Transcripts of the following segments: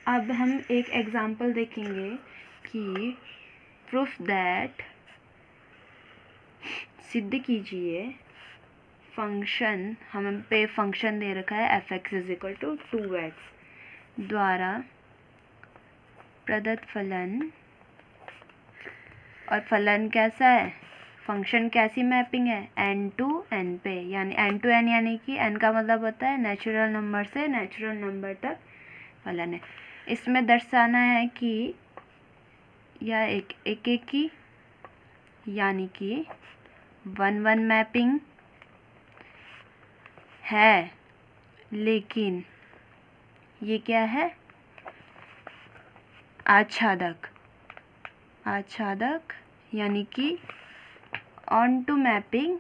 अब हम एक एग्जांपल देखेंगे कि प्रूफ दैट सिद्ध कीजिए फंक्शन, हम पे फंक्शन दे रखा है f(x) = 2x द्वारा प्रदत्त फलन, और फलन कैसा है, फंक्शन कैसी मैपिंग है, n to n पे, यानी n to n यानी कि n का मतलब होता है नेचुरल नंबर से नेचुरल नंबर तक फलन है। इसमें दर्शाना है कि यह एक की यानी कि 1-1 मैपिंग है, लेकिन ये क्या है, आच्छादक यानी कि ऑन टू मैपिंग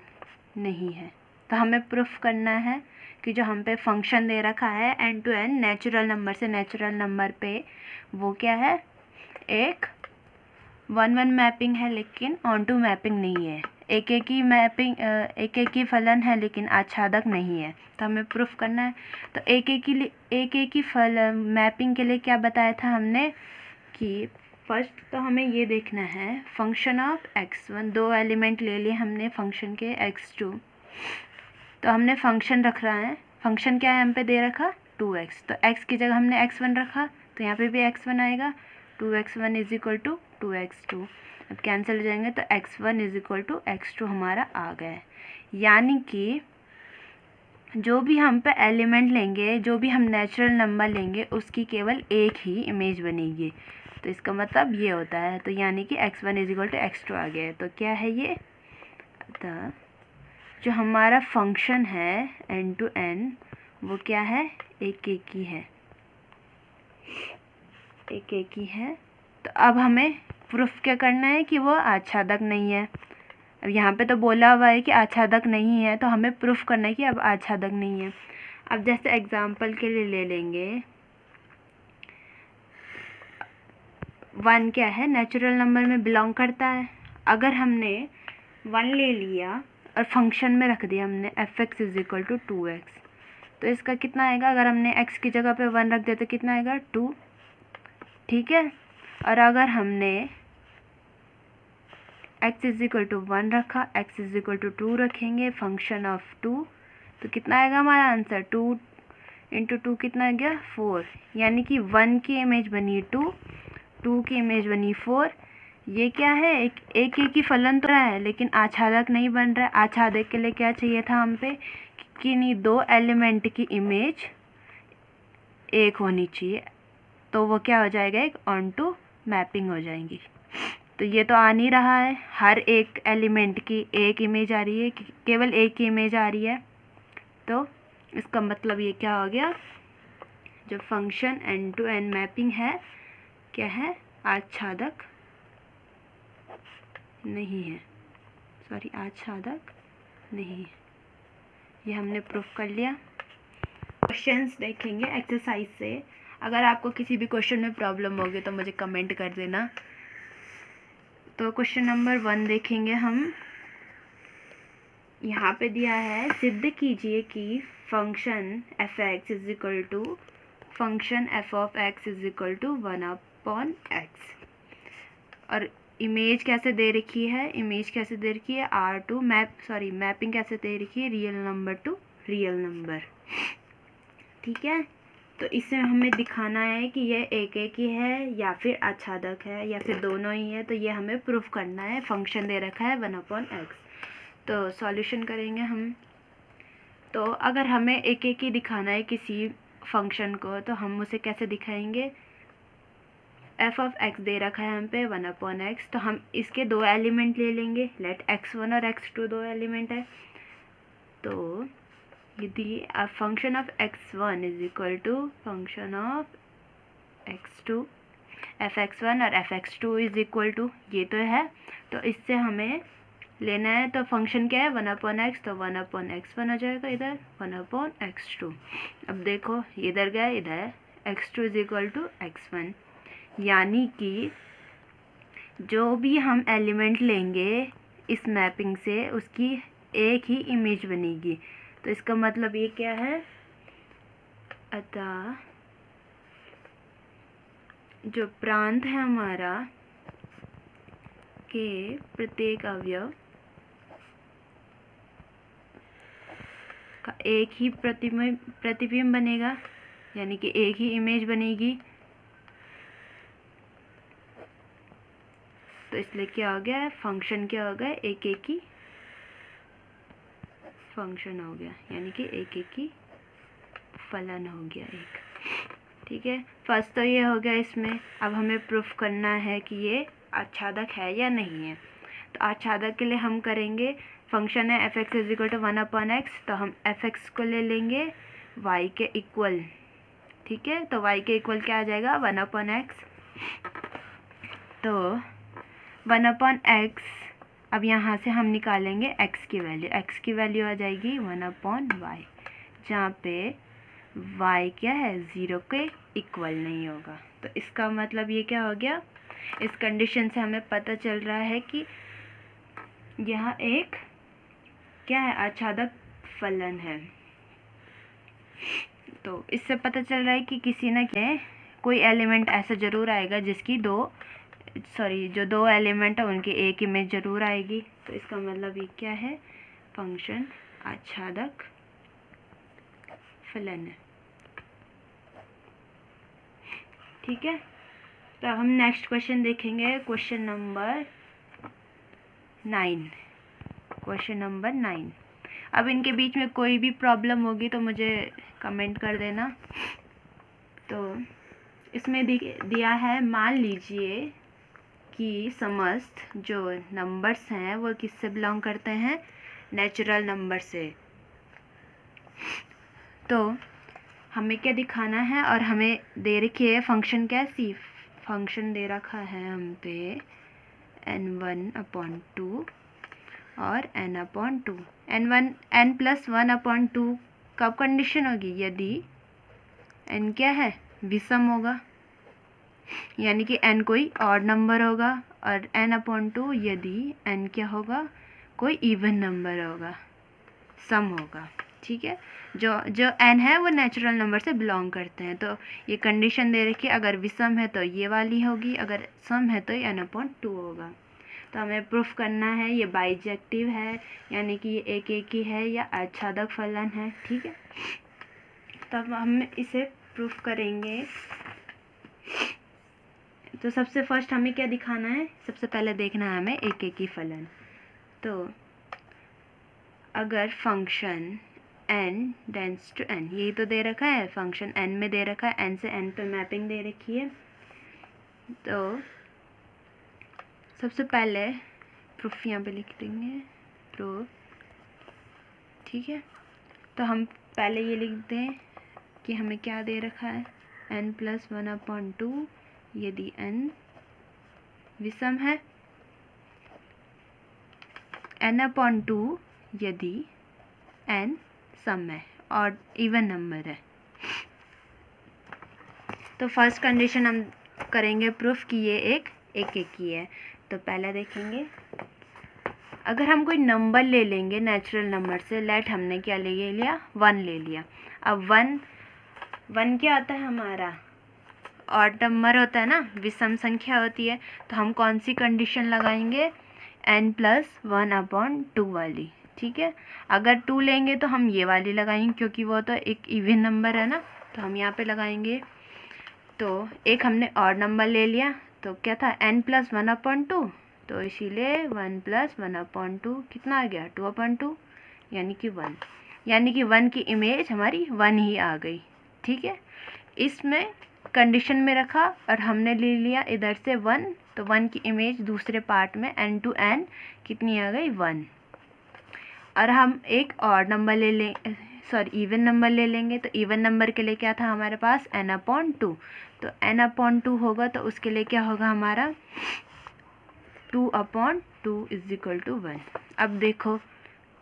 नहीं है। तो हमें प्रूफ करना है कि जो हम पे फंक्शन दे रखा है n to n natural number से नेचुरल नंबर पे, वो क्या है, एक 1-1 मैपिंग है लेकिन ऑन टू मैपिंग नहीं है, एक की मैपिंग, एक की फलन है लेकिन आच्छादक नहीं है। तो हमें प्रूफ करना है। तो एक की फलन मैपिंग के लिए क्या बताया था हमने कि फर्स्ट तो हमें ये देखना है फंक्शन ऑफ x1, 2 एलिमेंट ले लिए हमने फंक्शन के x2, तो हमने फंक्शन रख रहा है, फंक्शन क्या है हम पे दे रखा 2x, तो x की जगह हमने x1 रखा, तो यहाँ पे भी x1 आएगा, 2x1 = 2x2। अब कैंसिल हो जाएंगे तो x1 = x2 हमारा आ गया है। यानी कि जो भी हम पे एलिमेंट लेंगे, जो भी हम नेचुरल नंबर लेंगे, उसकी केवल एक ही इमेज बनेगी। तो इसका मतलब ये होता है, तो यानी कि x1 = x2 आ गया है। तो क्या है ये, तो जो हमारा फंक्शन है n to n वो क्या है, एक की है, एक की है। तो अब हमें प्रूफ क्या करना है कि वो आच्छादक नहीं है। अब यहाँ पे तो बोला हुआ है कि आच्छादक नहीं है, तो हमें प्रूफ करना है कि अब आच्छादक नहीं है। अब जैसे एग्जांपल के लिए ले लेंगे, 1 क्या है, नेचुरल नंबर में बिलोंग करता है। अगर हमने 1 ले लिया और फंक्शन में रख दिया हमने f(x) = 2x, तो इसका कितना आएगा, अगर हमने x की जगह पे 1 रख दिया तो कितना आएगा 2, ठीक है। और अगर हमने x = 1 रखा, x = 2 रखेंगे फंक्शन ऑफ 2, तो कितना आएगा हमारा आंसर, 2 × 2 कितना आ गया 4, यानी कि 1 की इमेज बनी 2, 2 की इमेज बनी 4। ये क्या है, एक की फलन तो रहा है लेकिन आच्छादक नहीं बन रहा है। आच्छादक के लिए क्या चाहिए था हम पे कि नहीं, 2 एलिमेंट की इमेज एक होनी चाहिए, तो वो क्या हो जाएगा, एक ऑन टू मैपिंग हो जाएंगी। तो ये तो आ नहीं रहा है, हर एक एलिमेंट की एक इमेज आ रही है, केवल एक की इमेज आ रही है। तो इसका मतलब ये क्या हो गया, जो function n to n mapping है क्या है, आच्छादक नहीं है, सॉरी आच्छादक नहीं है। ये हमने प्रूफ कर लिया। क्वेश्चंस देखेंगे एक्सरसाइज से। अगर आपको किसी भी क्वेश्चन में प्रॉब्लम होगी तो मुझे कमेंट कर देना। तो क्वेश्चन नंबर 1 देखेंगे हम। यहाँ पे दिया है, सिद्ध कीजिए कि function f(x) = function f(x) = 1/x, और इमेज कैसे दे रखी है, इमेज कैसे दे रखी है R2 मैपिंग कैसे दे रखी है, real number two real number, ठीक है। तो इससे हमें दिखाना है कि ये एक ही है या फिर आच्छादक है या फिर दोनों ही है। तो ये हमें प्रूफ करना है। फंक्शन दे रखा है 1/x। तो सॉल्यूशन करेंगे हम। तो अगर हमें एक ही दिखाना है किसी फंक्शन को, तो हम उसे कैसे दिखाएंगे, f(x) दे रखा है हम पे 1/x, तो हम इसके 2 एलिमेंट ले लेंगे। लेट x1 और x2 2 एलिमेंट है। तो यदि function of x1 = function of x2, f(x1) और f(x2) ये तो है, तो इससे हमें लेना है। तो फंक्शन क्या है 1/x, तो 1/x1 हो जाएगा, इधर 1/x2। अब देखो इधर गया, इधर x2 = x1, यानी कि जो भी हम एलिमेंट लेंगे इस मैपिंग से, उसकी एक ही इमेज बनेगी। तो इसका मतलब ये क्या है, अतः जो प्रांत है हमारा के प्रत्येक अवयव का एक ही प्रतिबिंब बनेगा, यानी कि एक ही इमेज बनेगी। तो इसलिए क्या हो गया, फंक्शन क्या हो गया, एक एक ही फंक्शन हो गया, यानी कि एक एक ही फलन हो गया एक। ठीक है, फर्स्ट तो ये हो गया इसमें। अब हमें प्रूफ करना है कि ये आच्छादक है या नहीं है। तो आच्छादक के लिए हम करेंगे, फंक्शन है f x is equal to 1/x, तो हम एफ एक्स को ले लेंगे y के इक्वल। ठीक है, तो y के इक्वल क्या आ जाएगा, 1/x। तो 1/x, अब यहाँ से हम निकालेंगे x की वैल्यू। x की वैल्यू आ जाएगी 1/y, जहाँ पे y क्या है, 0 के इक्वल नहीं होगा। तो इसका मतलब ये क्या हो गया, इस कंडीशन से हमें पता चल रहा है कि यह एक क्या है, आच्छादक फलन है। तो इससे पता चल रहा है कि किसी न कोई एलिमेंट ऐसा ज़रूर आएगा जिसकी जो दो एलिमेंट है उनकी एक इमेज ज़रूर आएगी। तो इसका मतलब ये क्या है, फंक्शन आच्छादक फलन है। ठीक है, तो हम नेक्स्ट क्वेश्चन देखेंगे, क्वेश्चन नंबर 9। Question number 9। अब इनके बीच में कोई भी प्रॉब्लम होगी तो मुझे कमेंट कर देना। तो इसमें दिया है, मान लीजिए कि समस्त जो नंबर्स हैं वो किससे बिलोंग करते हैं, नेचुरल नंबर से। तो हमें क्या दिखाना है, और हमें दे रखी है फंक्शन कैसी, फंक्शन दे रखा है हम पे n1/2 और n/2। n+1/2 कब कंडीशन होगी, यदि n क्या है, विषम होगा, यानी कि n कोई ऑड नंबर होगा, और n/2 यदि n क्या होगा, कोई इवन नंबर होगा, सम होगा। ठीक है, जो n है वो नेचुरल नंबर से बिलोंग करते हैं। तो ये कंडीशन दे रखी है, अगर विषम है तो ये वाली होगी, अगर सम है तो ये n/2 होगा। तो हमें प्रूफ करना है ये बाइजेक्टिव है, यानी कि ये एक एक ही है, या आच्छादक फलन है। ठीक है, तब हम इसे प्रूफ करेंगे। तो सबसे फर्स्ट हमें क्या दिखाना है, सबसे पहले देखना है हमें एक एक ही फलन। तो अगर function n tends to n, यही तो दे रखा है, फंक्शन n में दे रखा है, n से n पे मैपिंग दे रखी है। तो सबसे पहले प्रूफ यहाँ पे लिख देंगे, प्रूफ। ठीक है, तो हम पहले ये लिख दें कि हमें क्या दे रखा है, n+1/2 यदि n विषम है, n/2 यदि n सम है और इवन नंबर है। तो फर्स्ट कंडीशन हम करेंगे प्रूफ कि ये एक एक ही है। तो पहला देखेंगे, अगर हम कोई नंबर ले लेंगे नेचुरल नंबर से, लेट हमने क्या ले लिया, 1 ले लिया। अब 1 क्या आता है हमारा, ऑड नंबर होता है ना, विषम संख्या होती है। तो हम कौन सी कंडीशन लगाएंगे, n+1/2 वाली। ठीक है, अगर 2 लेंगे तो हम ये वाली लगाएंगे, क्योंकि वो तो एक इवन नंबर है ना, तो हम यहाँ पे लगाएंगे। तो एक हमने ऑड नंबर ले लिया, तो क्या था, n+1/2, तो इसीलिए 1+1/2 कितना आ गया, 2/2, यानी कि 1, यानी कि 1 की इमेज हमारी 1 ही आ गई। ठीक है, इसमें कंडीशन में रखा और हमने ले लिया इधर से 1, तो 1 की इमेज दूसरे पार्ट में n to n कितनी आ गई, 1। और हम एक और नंबर इवन नंबर ले लेंगे। तो इवन नंबर के लिए क्या था हमारे पास, n/2, तो n/2 होगा, तो उसके लिए क्या होगा हमारा, 2/2 = 1। अब देखो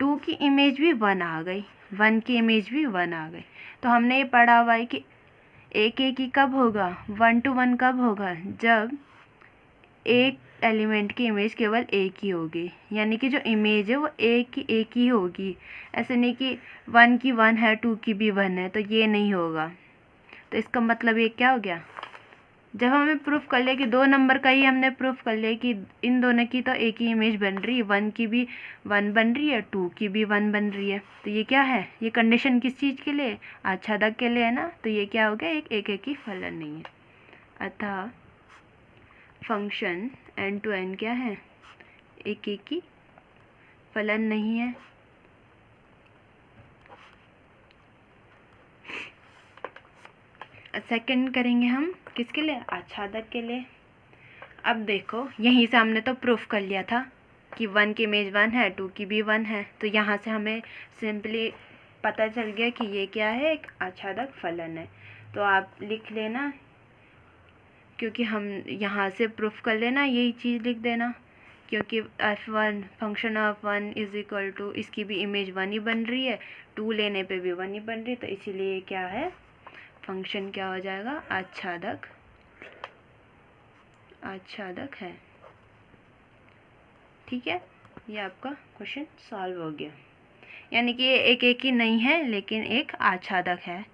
2 की इमेज भी 1 आ गई, 1 की इमेज भी 1 आ गई। तो हमने ये पढ़ा हुआ है कि एक एक ही कब होगा, 1 to 1 कब होगा, जब एक एलिमेंट की इमेज केवल एक ही होगी, यानी कि जो इमेज है वो एक ही होगी। ऐसे नहीं कि 1 की 1 है, 2 की भी 1 है, तो ये नहीं होगा। तो इसका मतलब ये क्या हो गया, जब हमें प्रूफ कर लिया कि 2 नंबर का ही हमने प्रूफ कर लिया कि इन दोनों की तो एक ही इमेज बन रही है, 1 की भी 1 बन रही है, 2 की भी 1 बन रही है, तो ये क्या है, ये कंडीशन किस चीज़ के लिए, आच्छादक के लिए है ना, तो ये क्या हो गया, एक एक ही फलन नहीं है। अतः फंक्शन n to n क्या है, एक एक ही फलन नहीं है। सेकंड करेंगे हम किसके लिए, आच्छादक के लिए। अब देखो यहीं से हमने तो प्रूफ कर लिया था कि 1 की इमेज 1 है, 2 की भी 1 है, तो यहाँ से हमें सिंपली पता चल गया कि ये क्या है, एक आच्छादक फलन है। तो आप लिख लेना, क्योंकि हम यहाँ से प्रूफ कर लेना, यही चीज़ लिख देना, क्योंकि f1 function of 1 is equal to, इसकी भी इमेज 1 ही बन रही है, 2 लेने पे भी 1 ही बन रही है, तो इसीलिए क्या है, फंक्शन क्या हो जाएगा, आच्छादक, आच्छादक है। ठीक है, ये आपका क्वेश्चन सॉल्व हो गया। यानी कि ये एक एक ही नहीं है, लेकिन एक आच्छादक है।